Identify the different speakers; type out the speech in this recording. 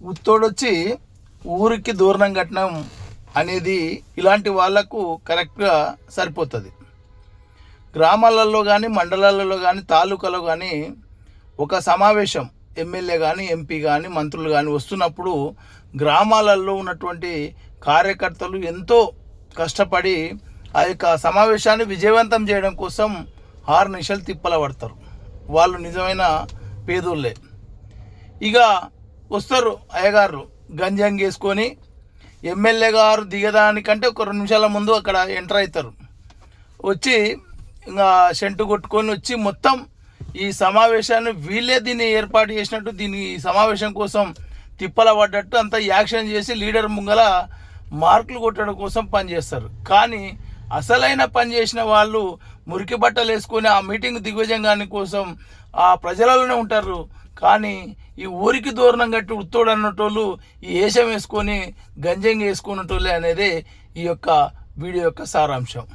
Speaker 1: ఉత్తోడొచ్చి ఊరికి దూరం కట్టడం అనేది ఇలాంటి వాళ్లకు కరెక్ట్గా సరిపోతుంది. గ్రామాలలో కానీ మండలాలలో కానీ తాలూకాలో కానీ ఒక సమావేశం ఎమ్మెల్యే కానీ ఎంపీ కానీ మంత్రులు కానీ వస్తున్నప్పుడు గ్రామాలలో ఉన్నటువంటి కార్యకర్తలు ఎంతో కష్టపడి ఆ యొక్క సమావేశాన్ని విజయవంతం చేయడం కోసం 6 నిమిషాలు తిప్పల పడతారు. వాళ్ళు నిజమైన పేదోళ్ళే. ఇక వస్తారు అయ్యగారు గంజంగి వేసుకొని, ఎమ్మెల్యే గారు దిగదానికంటే ఒక 2 నిమిషాల ముందు అక్కడ ఎంటర్ అవుతారు. వచ్చి ఇంకా సెంటు కొట్టుకొని వచ్చి మొత్తం ఈ సమావేశాన్ని వీళ్ళే దీన్ని ఏర్పాటు చేసినట్టు, దీని సమావేశం కోసం తిప్పల పడ్డట్టు అంతా యాక్షన్ చేసి లీడర్ ముంగల మార్కులు కొట్టడం కోసం పనిచేస్తారు. కానీ అసలైన పని చేసిన వాళ్ళు మురికి బట్టలు వేసుకొని ఆ మీటింగ్ దిగ్విజయంగాని కోసం ఆ ప్రజలలోనే ఉంటారు. కానీ ఈ ఊరికి దూరం కట్టి ఉత్తోడు అన్నటోళ్ళు ఈ వేషం వేసుకొని గంజంగి వేసుకున్నటోళ్ళే అనేది ఈ యొక్క వీడియో యొక్క సారాంశం.